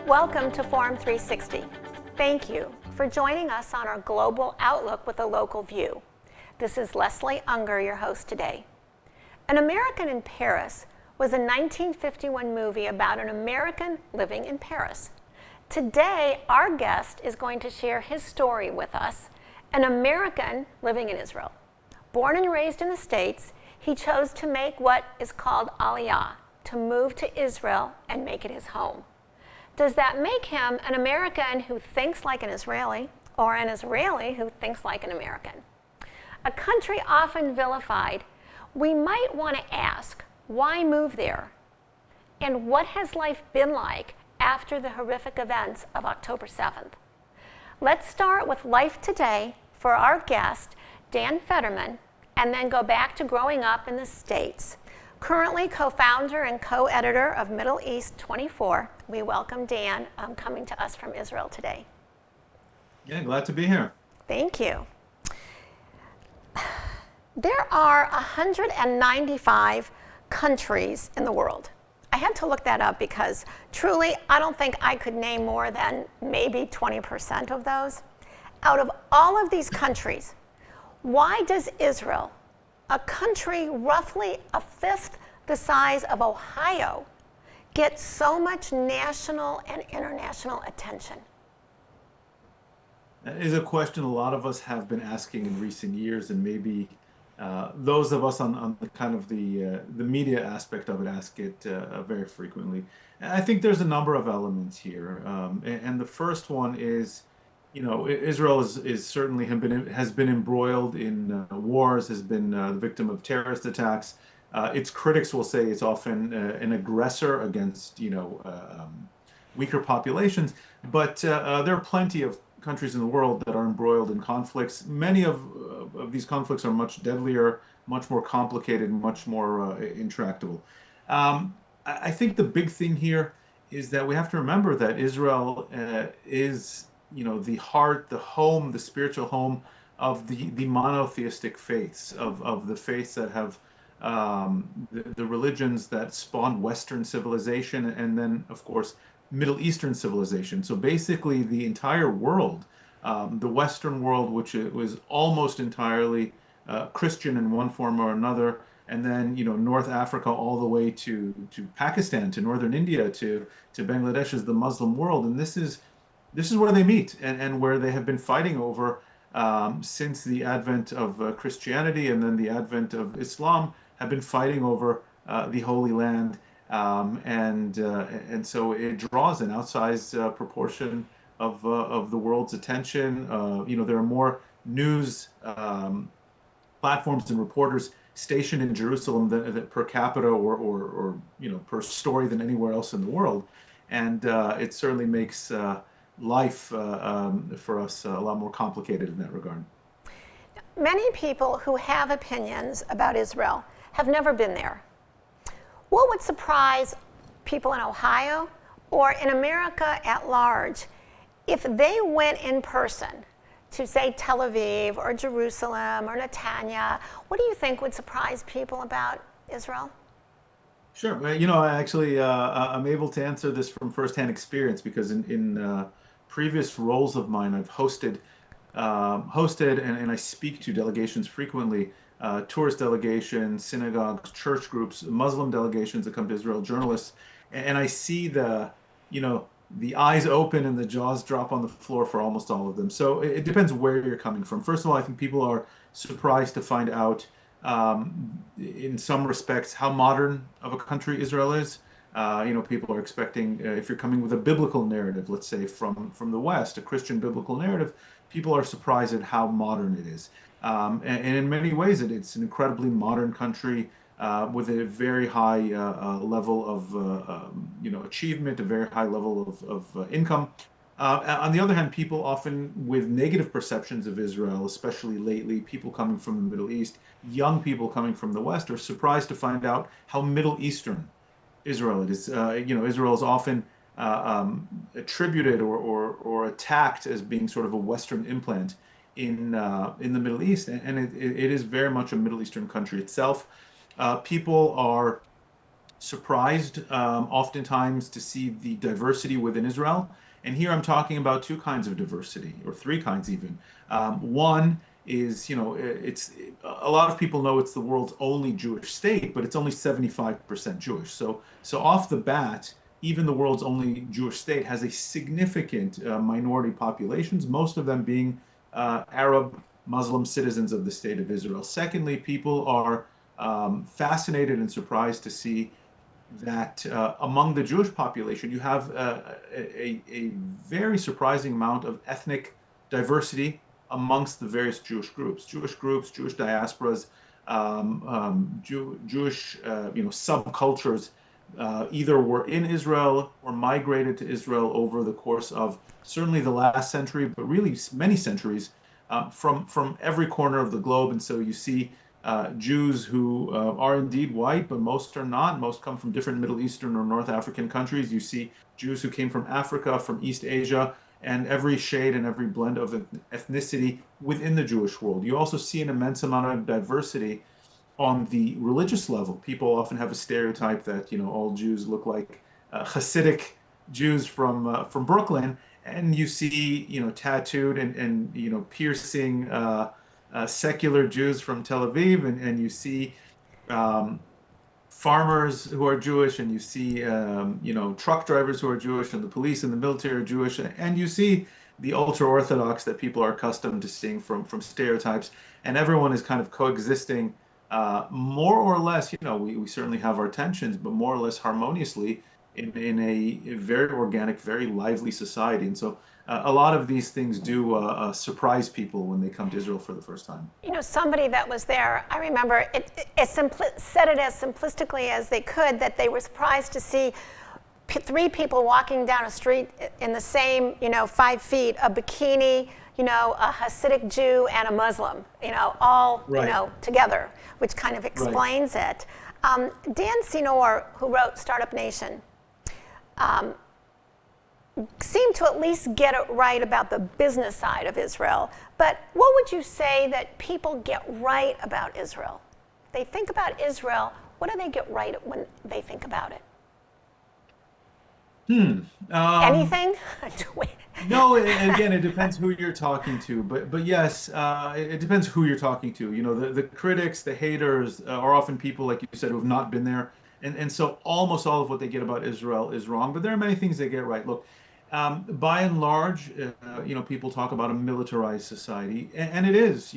Welcome to Forum 360. Thank you for joining us on our global outlook with a local view. This is Leslie Unger, your host today. An American in Paris was a 1951 movie about an American living in Paris. Today, our guest is going to share his story with us, an American living in Israel. Born and raised in the States, he chose to make what is called Aliyah, to move to Israel and make it his home. Does that make him an American who thinks like an Israeli, or an Israeli who thinks like an American? A country often vilified, we might want to ask, why move there? And what has life been like after the horrific events of October 7th? Let's start with life today for our guest, Dan Feferman, and then go back to growing up in the States. Currently co-founder and co-editor of Middle East 24, we welcome Dan coming to us from Israel today. Yeah, glad to be here. Thank you. There are 195 countries in the world. I had to look that up because truly, I don't think I could name more than maybe 20% of those. Out of all of these countries, why does Israel, a country roughly a fifth the size of Ohio, get so much national and international attention? That is a question a lot of us have been asking in recent years, and maybe those of us on the kind of the media aspect of it ask it very frequently. And I think there's a number of elements here, and the first one is, Israel is certainly has been embroiled in wars, has been the victim of terrorist attacks. Its critics will say it's often an aggressor against weaker populations, but there are plenty of countries in the world that are embroiled in conflicts. Many of these conflicts are much deadlier, much more complicated, much more intractable. I think the big thing here is that we have to remember that Israel is the heart, the home, the spiritual home of the monotheistic faiths, of the faiths that have the religions that spawned Western civilization, and then, of course, Middle Eastern civilization. So basically the entire world, the Western world, which was almost entirely Christian in one form or another, and then North Africa all the way to Pakistan, to northern India, to Bangladesh is the Muslim world, and this is where they meet and where they have been fighting over since the advent of Christianity and then the advent of Islam, have been fighting over the Holy Land. And so it draws an outsized proportion of the world's attention. There are more news platforms and reporters stationed in Jerusalem than per capita or per story than anywhere else in the world, and it certainly makes life for us a lot more complicated in that regard. Many people who have opinions about Israel have never been there. What would surprise people in Ohio or in America at large if they went in person to, say, Tel Aviv or Jerusalem or Netanya? What do you think would surprise people about Israel? Sure. Well, actually, I'm able to answer this from firsthand experience because in previous roles of mine, I've hosted and I speak to delegations frequently, tourist delegations, synagogues, church groups, Muslim delegations that come to Israel, journalists, and I see the eyes open and the jaws drop on the floor for almost all of them. So it depends where you're coming from. First of all, I think people are surprised to find out, in some respects, how modern of a country Israel is. People are expecting, if you're coming with a biblical narrative, let's say from the West, a Christian biblical narrative, people are surprised at how modern it is. And in many ways, it's an incredibly modern country with a very high level of achievement, a very high level of income. On the other hand, people often with negative perceptions of Israel, especially lately, people coming from the Middle East, young people coming from the West, are surprised to find out how Middle Eastern Israel is. Israel is often attributed or attacked as being sort of a Western implant. in the Middle East, and it is very much a Middle Eastern country itself. People are surprised oftentimes to see the diversity within Israel. And here I'm talking about two kinds of diversity, or three kinds even. One is, it's a lot of people know it's the world's only Jewish state, but it's only 75% Jewish. So off the bat, even the world's only Jewish state has a significant minority populations, most of them being Arab Muslim citizens of the state of Israel. Secondly, people are fascinated and surprised to see that among the Jewish population, you have a very surprising amount of ethnic diversity amongst the various Jewish groups, Jewish diasporas, Jewish subcultures, either were in Israel or migrated to Israel over the course of certainly the last century, but really many centuries, from every corner of the globe. And so you see Jews who are indeed white, but most are not. Most come from different Middle Eastern or North African countries. You see Jews who came from Africa, from East Asia, and every shade and every blend of ethnicity within the Jewish world. You also see an immense amount of diversity on the religious level. People often have a stereotype that all Jews look like Hasidic Jews from Brooklyn, and you see tattooed and piercing secular Jews from Tel Aviv, and you see um, farmers who are Jewish, and you see truck drivers who are Jewish, and the police and the military are Jewish, and you see the ultra Orthodox that people are accustomed to seeing from stereotypes, and everyone is kind of coexisting more or less. We certainly have our tensions, but more or less harmoniously in a very organic, very lively society. And so a lot of these things do surprise people when they come to Israel for the first time. Somebody that was there, I remember said it as simplistically as they could, that they were surprised to see three people walking down a street in the same, 5 feet, a bikini, a Hasidic Jew and a Muslim, all, Right. together, which kind of explains it. Dan Senor, who wrote Startup Nation, seemed to at least get it right about the business side of Israel. But what would you say that people get right about Israel? They think about Israel, what do they get right when they think about it? Anything? No, again, it depends who you're talking to, but yes, it depends who you're talking to. The critics, the haters are often people, like you said, who have not been there, and so almost all of what they get about Israel is wrong. But there are many things they get right. Look, by and large, people talk about a militarized society, and it is.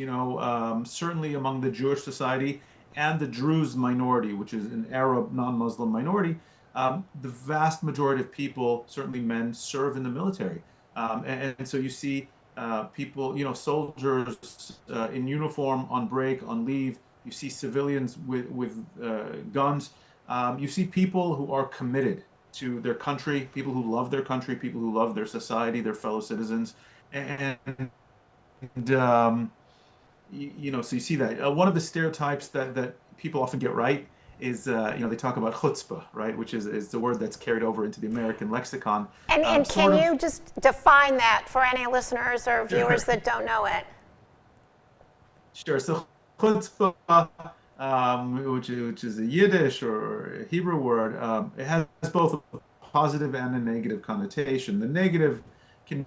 Certainly among the Jewish society and the Druze minority, which is an Arab non-Muslim minority. The vast majority of people, certainly men, serve in the military. And so you see people, soldiers in uniform, on break, on leave. You see civilians with guns. You see people who are committed to their country, people who love their country, people who love their society, their fellow citizens. And so you see that. One of the stereotypes that people often get right is, they talk about chutzpah, right, which is the word that's carried over into the American lexicon. And can you just define that for any listeners or viewers that don't know it? Sure. So chutzpah, which is a Yiddish or a Hebrew word, it has both a positive and a negative connotation. The negative can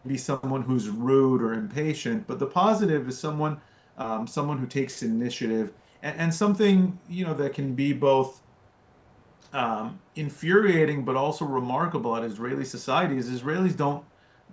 be someone who's rude or impatient, but the positive is someone who takes initiative, and something that can be both infuriating but also remarkable at Israeli society is Israelis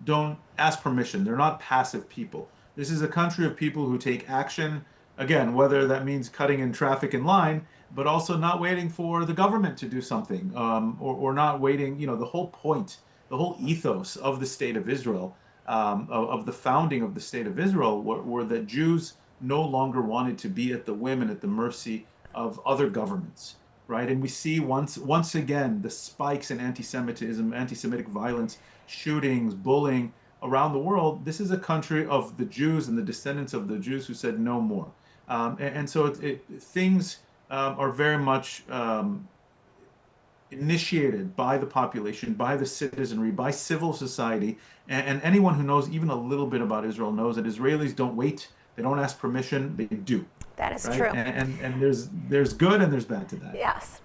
don't ask permission. They're not passive people. This is a country of people who take action, again, whether that means cutting in traffic in line, but also not waiting for the government to do something, or not waiting. The whole point, the whole ethos of the state of Israel, of the founding of the state of Israel, were that Jews no longer wanted to be at the whim and at the mercy of other governments, right? And we see once again the spikes in anti-Semitism, anti-Semitic violence, shootings, bullying around the world. This is a country of the Jews and the descendants of the Jews who said no more. And so things are very much initiated by the population, by the citizenry, by civil society, and anyone who knows even a little bit about Israel knows that Israelis don't wait, they don't ask permission, they do, That is right? true. And there's good and there's bad to that. Yes.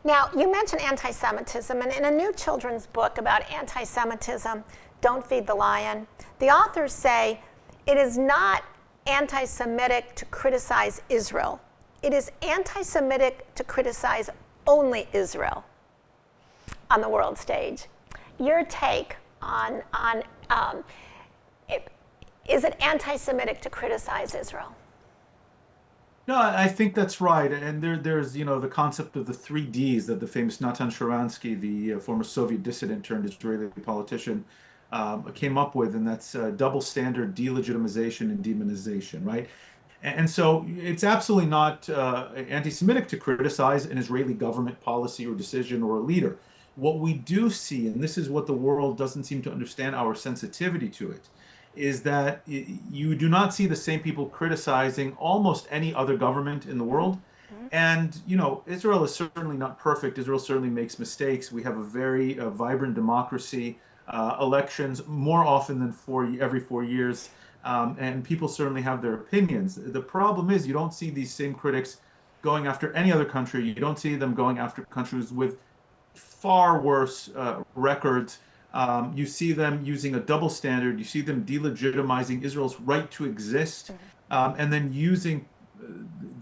Now, you mentioned anti Semitism, and in a new children's book about anti Semitism, Don't Feed the Lion, the authors say it is not anti Semitic to criticize Israel, it is anti Semitic to criticize only Israel on the world stage. Your take on is it anti Semitic to criticize Israel? No, I think that's right. And there's, the concept of the three Ds that the famous Natan Sharansky, the former Soviet dissident turned Israeli politician, came up with, and that's double standard, delegitimization, and demonization, right? And so it's absolutely not anti-Semitic to criticize an Israeli government policy or decision or a leader. What we do see, and this is what the world doesn't seem to understand our sensitivity to it, is that you do not see the same people criticizing almost any other government in the world. And, Israel is certainly not perfect. Israel certainly makes mistakes. We have a very vibrant democracy, elections more often than every 4 years. And people certainly have their opinions. The problem is you don't see these same critics going after any other country. You don't see them going after countries with far worse records. You see them using a double standard. You see them delegitimizing Israel's right to exist, and then using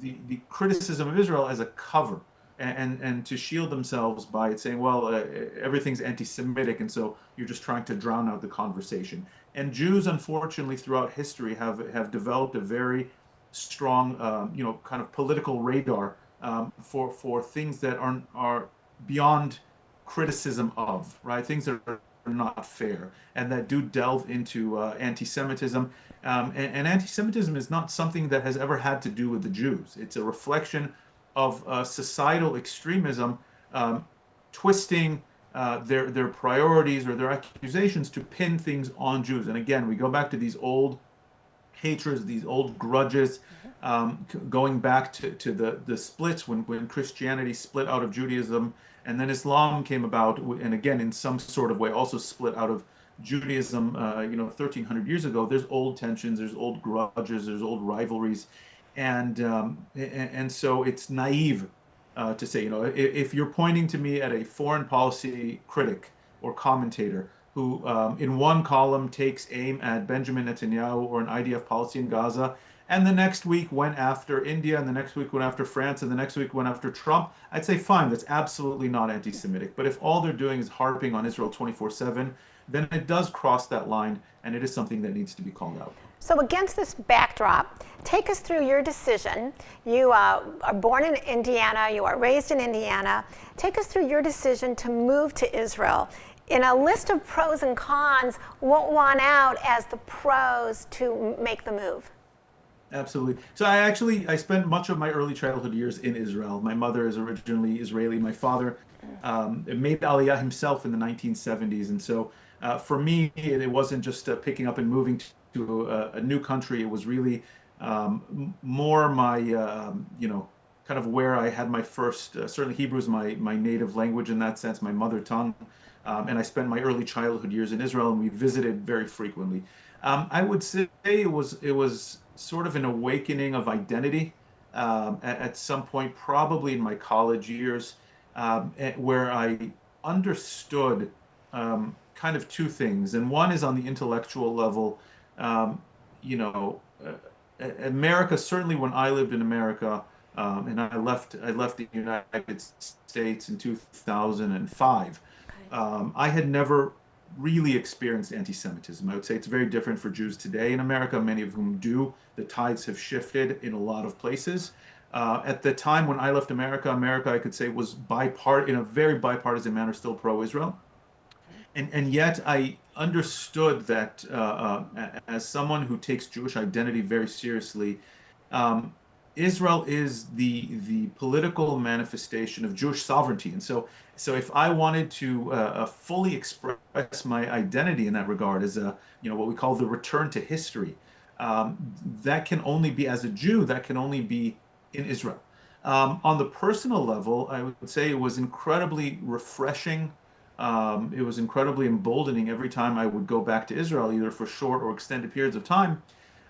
the criticism of Israel as a cover and to shield themselves by saying, well, everything's anti-Semitic, and so you're just trying to drown out the conversation. And Jews, unfortunately, throughout history have developed a very strong, kind of political radar for things that are beyond criticism of, right? Things that are not fair and that do delve into anti-Semitism. And anti-Semitism is not something that has ever had to do with the Jews. It's a reflection of societal extremism, twisting their priorities or their accusations to pin things on Jews. And again, we go back to these old hatreds, these old grudges, going back to the splits when Christianity split out of Judaism, and then Islam came about, and again, in some sort of way, also split out of Judaism, 1,300 years ago. There's old tensions, there's old grudges, there's old rivalries, and so it's naive to say, if you're pointing to me at a foreign policy critic or commentator who in one column takes aim at Benjamin Netanyahu or an IDF policy in Gaza, and the next week went after India, and the next week went after France, and the next week went after Trump, I'd say, fine, that's absolutely not anti-Semitic. But if all they're doing is harping on Israel 24/7, then it does cross that line, and it is something that needs to be called out. So against this backdrop, take us through your decision. You are born in Indiana, you are raised in Indiana. Take us through your decision to move to Israel. In a list of pros and cons, what won out as the pros to make the move? Absolutely. So I spent much of my early childhood years in Israel. My mother is originally Israeli. My father made Aliyah himself in the 1970s. And so for me, it wasn't just picking up and moving to a new country. It was really more my, kind of where I had my first, certainly Hebrew is my native language in that sense, my mother tongue. And I spent my early childhood years in Israel, and we visited very frequently. I would say it was sort of an awakening of identity at some point, probably in my college years, where I understood kind of two things. And one is on the intellectual level. You know, America, certainly when I lived in America, and I left the United States in 2005. I had never really experienced anti-Semitism. I would say it's very different for Jews today in America, many of whom do. The tides have shifted in a lot of places. At the time when I left America, I could say was in a very bipartisan manner, still pro-Israel. And yet I understood that as someone who takes Jewish identity very seriously, Israel is the political manifestation of Jewish sovereignty. And so if I wanted to fully express my identity in that regard as what we call the return to history, that can only be as a Jew, that can only be in Israel. On the personal level, I would say it was incredibly refreshing. It was incredibly emboldening every time I would go back to Israel, either for short or extended periods of time.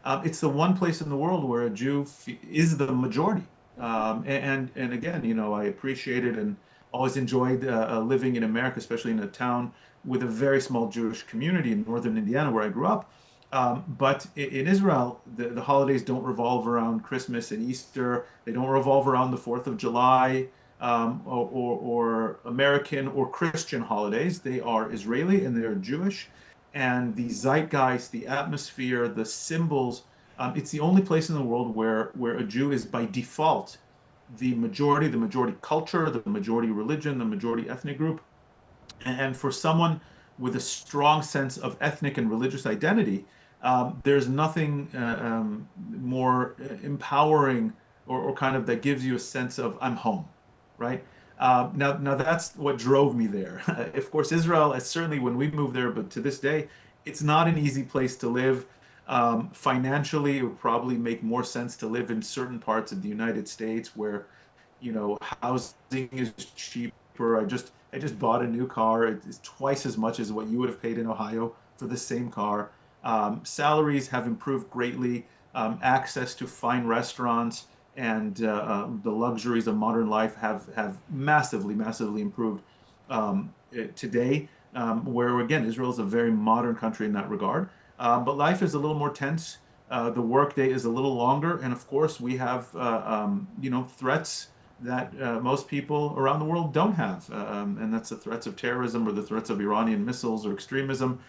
It's the one place in the world where a Jew is the majority. And again, I appreciated and always enjoyed living in America, especially in a town with a very small Jewish community in northern Indiana, where I grew up. But in Israel, the holidays don't revolve around Christmas and Easter. They don't revolve around the 4th of July, or American or Christian holidays. They are Israeli and they are Jewish. And the zeitgeist, the atmosphere, the symbols, it's the only place in the world where a Jew is by default the majority culture, the majority religion, the majority ethnic group. And for someone with a strong sense of ethnic and religious identity, there's nothing more empowering, or kind of that gives you a sense of I'm home, right? Now that's what drove me there. Of course, Israel, certainly when we moved there, but to this day, it's not an easy place to live. Financially, it would probably make more sense to live in certain parts of the United States where, housing is cheaper. I just bought a new car. It's twice as much as what you would have paid in Ohio for the same car. Salaries have improved greatly. Access to fine restaurants and the luxuries of modern life have massively, massively improved today. Where again, Israel is a very modern country in that regard. But life is a little more tense. The workday is a little longer, and of course, we have threats that most people around the world don't have, and that's the threats of terrorism or the threats of Iranian missiles or extremism.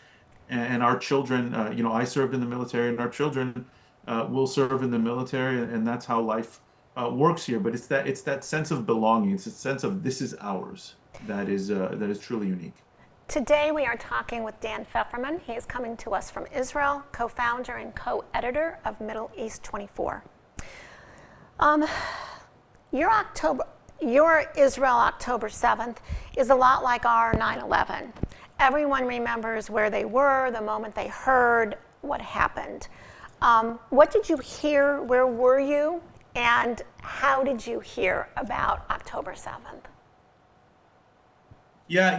And our children, I served in the military, and our children will serve in the military, and that's how life works here. But it's that sense of belonging. It's a sense of this is ours that is truly unique. Today we are talking with Dan Feferman. He is coming to us from Israel, co-founder and co-editor of Middle East 24. Your Israel October 7th is a lot like our 9/11. Everyone remembers where they were the moment they heard what happened. What did you hear? Where were you? And how did you hear about October 7th? Yeah,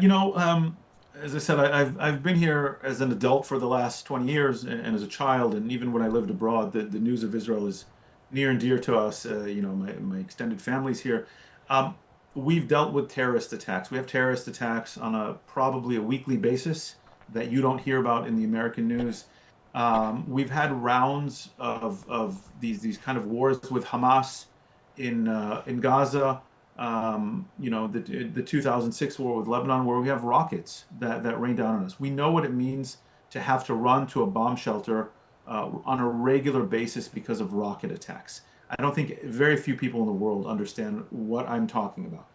as I said, I've been here as an adult for the last 20 years, and as a child, and even when I lived abroad, the news of Israel is near and dear to us. My extended family's here. Um, we've dealt with terrorist attacks. We have terrorist attacks on probably a weekly basis that you don't hear about in the American news. We've had rounds of these kind of wars with Hamas in Gaza. The 2006 war with Lebanon, where we have rockets that rain down on us. We know what it means to have to run to a bomb shelter on a regular basis because of rocket attacks. I don't think very few people in the world understand what I'm talking about.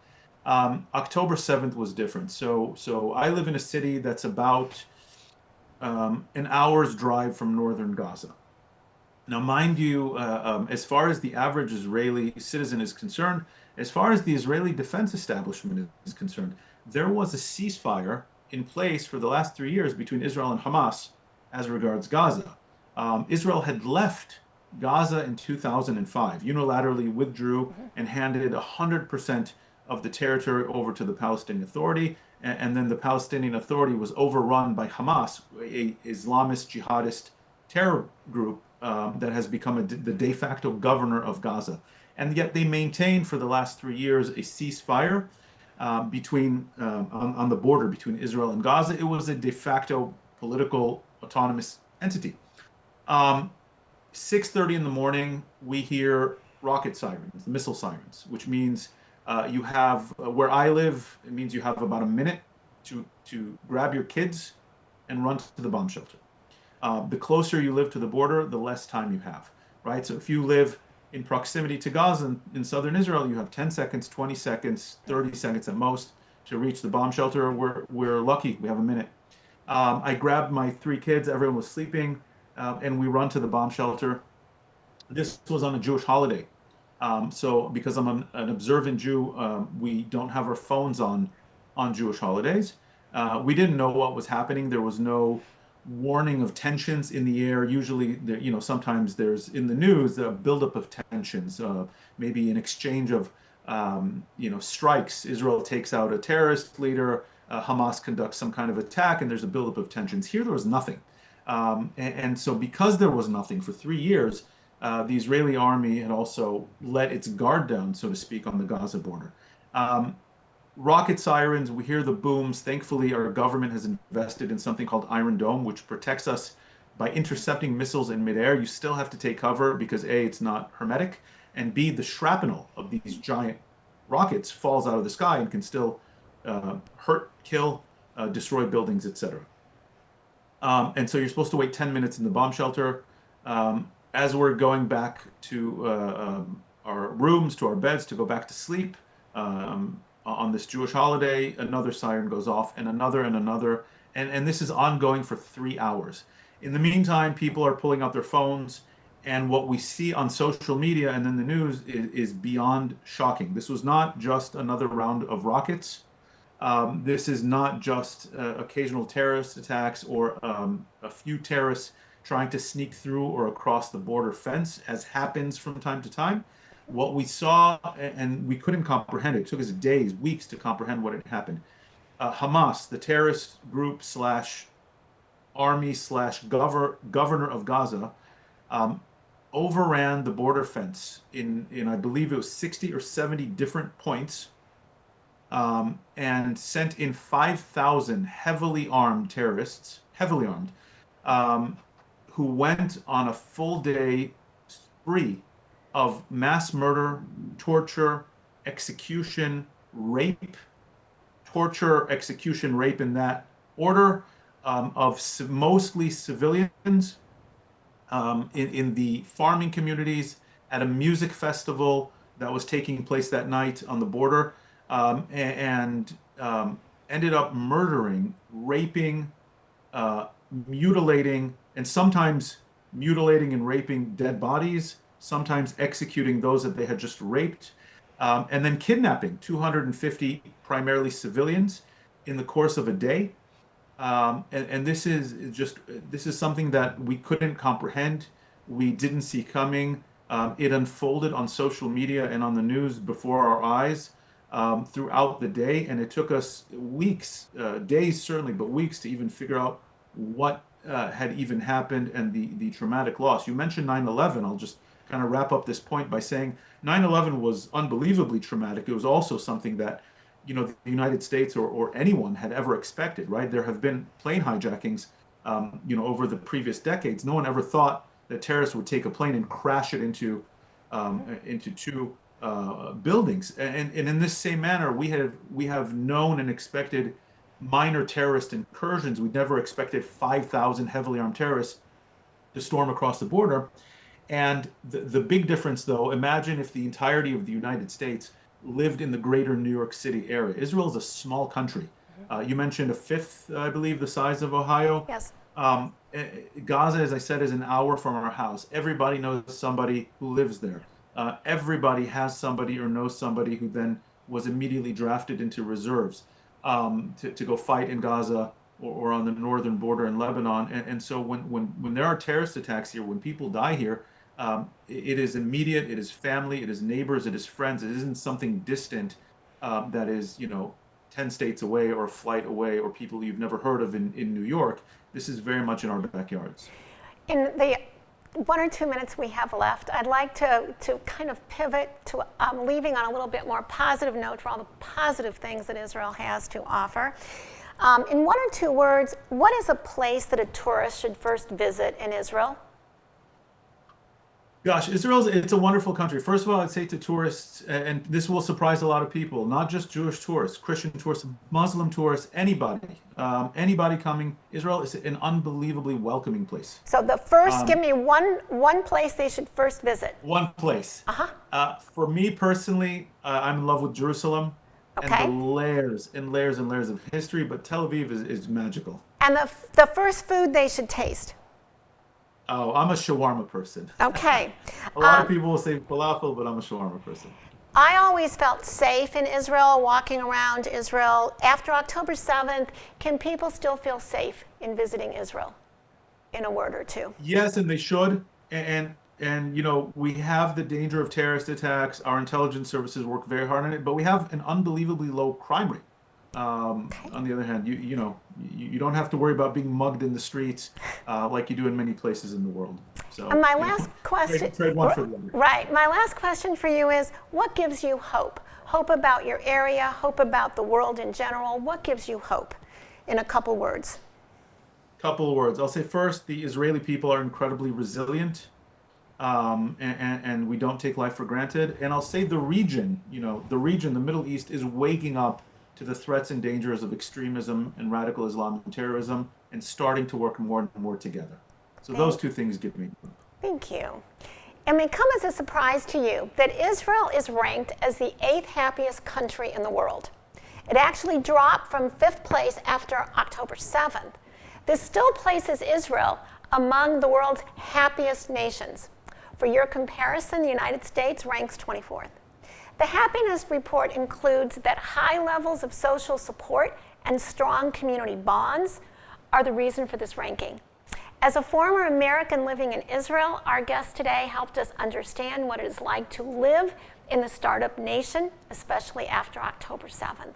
October 7th was different. So I live in a city that's about an hour's drive from northern Gaza. Now, mind you, as far as the average Israeli citizen is concerned, as far as the Israeli defense establishment is concerned, there was a ceasefire in place for the last 3 years between Israel and Hamas as regards Gaza. Israel had left Gaza in 2005, unilaterally withdrew and handed 100% of the territory over to the Palestinian Authority. And then the Palestinian Authority was overrun by Hamas, a Islamist jihadist terror group that has become the de facto governor of Gaza. And yet they maintained for the last 3 years a ceasefire on the border between Israel and Gaza. It was a de facto political autonomous entity. 6:30 in the morning, we hear rocket sirens, missile sirens, which means you have where I live. It means you have about a minute to grab your kids and run to the bomb shelter. The closer you live to the border, the less time you have, right? So if you live in proximity to Gaza in southern Israel, you have 10 seconds, 20 seconds, 30 seconds at most to reach the bomb shelter. We're lucky, we have a minute. I grabbed my three kids, everyone was sleeping, and we run to the bomb shelter. This was on a Jewish holiday. So because I'm an observant Jew, we don't have our phones on Jewish holidays. We didn't know what was happening. There was no warning of tensions in the air. Usually, sometimes there's in the news a buildup of tensions, maybe an exchange of strikes. Israel takes out a terrorist leader. Hamas conducts some kind of attack, and there's a buildup of tensions. Here, there was nothing. And so, because there was nothing for 3 years, the Israeli army had also let its guard down, so to speak, on the Gaza border. Um, Rocket sirens, we hear the booms. Thankfully, our government has invested in something called Iron Dome, which protects us by intercepting missiles in midair. You still have to take cover because A, it's not hermetic, and B, the shrapnel of these giant rockets falls out of the sky and can still hurt, kill, destroy buildings, etc. And so you're supposed to wait 10 minutes in the bomb shelter. As we're going back to our rooms, to our beds, to go back to sleep, on this Jewish holiday, another siren goes off, and another, and this is ongoing for 3 hours. In the meantime, people are pulling out their phones, and what we see on social media and then the news is beyond shocking. This was not just another round of rockets. This is not just occasional terrorist attacks or a few terrorists trying to sneak through or across the border fence, as happens from time to time. What we saw, and we couldn't comprehend it, took us days, weeks to comprehend what had happened. Hamas, the terrorist group slash army slash governor of Gaza, overran the border fence in I believe it was 60 or 70 different points, and sent in 5,000 heavily armed terrorists, who went on a full day spree of mass murder, torture, execution, rape, in that order, of mostly civilians, in the farming communities, at a music festival that was taking place that night on the border, and ended up murdering, raping, mutilating, and sometimes mutilating and raping dead bodies, sometimes executing those that they had just raped, and then kidnapping 250 primarily civilians in the course of a day. And this is something that we couldn't comprehend. We didn't see coming. It unfolded on social media and on the news before our eyes, throughout the day, and it took us weeks, days certainly, but weeks to even figure out what had even happened, and the traumatic loss. You mentioned 9/11. I'll just kind of wrap up this point by saying 9/11 was unbelievably traumatic. It was also something that, the United States or anyone had ever expected, right? There have been plane hijackings, over the previous decades. No one ever thought that terrorists would take a plane and crash it into two buildings. And in this same manner, we have known and expected minor terrorist incursions. We never expected 5,000 heavily armed terrorists to storm across the border. And the big difference, though, imagine if the entirety of the United States lived in the greater New York City area. Israel is a small country. You mentioned a fifth, I believe, the size of Ohio. Yes. Gaza, as I said, is an hour from our house. Everybody knows somebody who lives there. Everybody has somebody or knows somebody who then was immediately drafted into reserves, to go fight in Gaza or on the northern border in Lebanon. And so when there are terrorist attacks here, when people die here, it is immediate, it is family, it is neighbors, it is friends. It isn't something distant, that is, 10 states away or a flight away or people you've never heard of in New York. This is very much in our backyards. In the 1 or 2 minutes we have left, I'd like to kind of pivot to leaving on a little bit more positive note for all the positive things that Israel has to offer. In 1 or 2 words, what is a place that a tourist should first visit in Israel? Gosh, it's a wonderful country. First of all, I'd say to tourists, and this will surprise a lot of people, not just Jewish tourists, Christian tourists, Muslim tourists, anybody coming. Israel is an unbelievably welcoming place. So the first, give me one place they should first visit. One place. For me personally, I'm in love with Jerusalem. Okay. And the layers and layers and layers of history, but Tel Aviv is magical. And the first food they should taste. Oh, I'm a shawarma person. Okay. A lot of people will say falafel, but I'm a shawarma person. I always felt safe in Israel, walking around Israel. After October 7th, can people still feel safe in visiting Israel? In a word or two. Yes, and they should. And And we have the danger of terrorist attacks. Our intelligence services work very hard on it, but we have an unbelievably low crime rate. Okay. On the other hand, you don't have to worry about being mugged in the streets like you do in many places in the world. So, And my last question, trade one for the other. right, my last question for you is, what gives you hope? Hope about your area, hope about the world in general. What gives you hope in a couple words? Couple of words. I'll say first, the Israeli people are incredibly resilient, and we don't take life for granted. And I'll say the region, the Middle East is waking up to the threats and dangers of extremism and radical Islam and terrorism and starting to work more and more together. So those two things give me hope. Thank you. It may come as a surprise to you that Israel is ranked as the 8th happiest country in the world. It actually dropped from 5th place after October 7th. This still places Israel among the world's happiest nations. For your comparison, the United States ranks 24th. The happiness report includes that high levels of social support and strong community bonds are the reason for this ranking. As a former American living in Israel, our guest today helped us understand what it is like to live in the startup nation, especially after October 7th.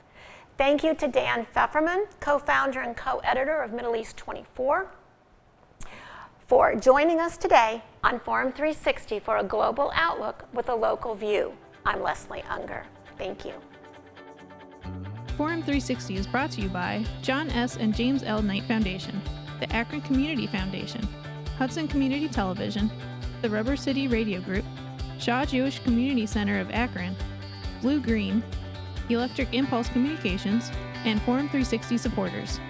Thank you to Dan Feferman, co-founder and co-editor of Middle East 24, for joining us today on Forum 360 for a global outlook with a local view. I'm Leslie Unger. Thank you. Forum 360 is brought to you by John S. and James L. Knight Foundation, the Akron Community Foundation, Hudson Community Television, the Rubber City Radio Group, Shaw Jewish Community Center of Akron, Blue Green, Electric Impulse Communications, and Forum 360 supporters.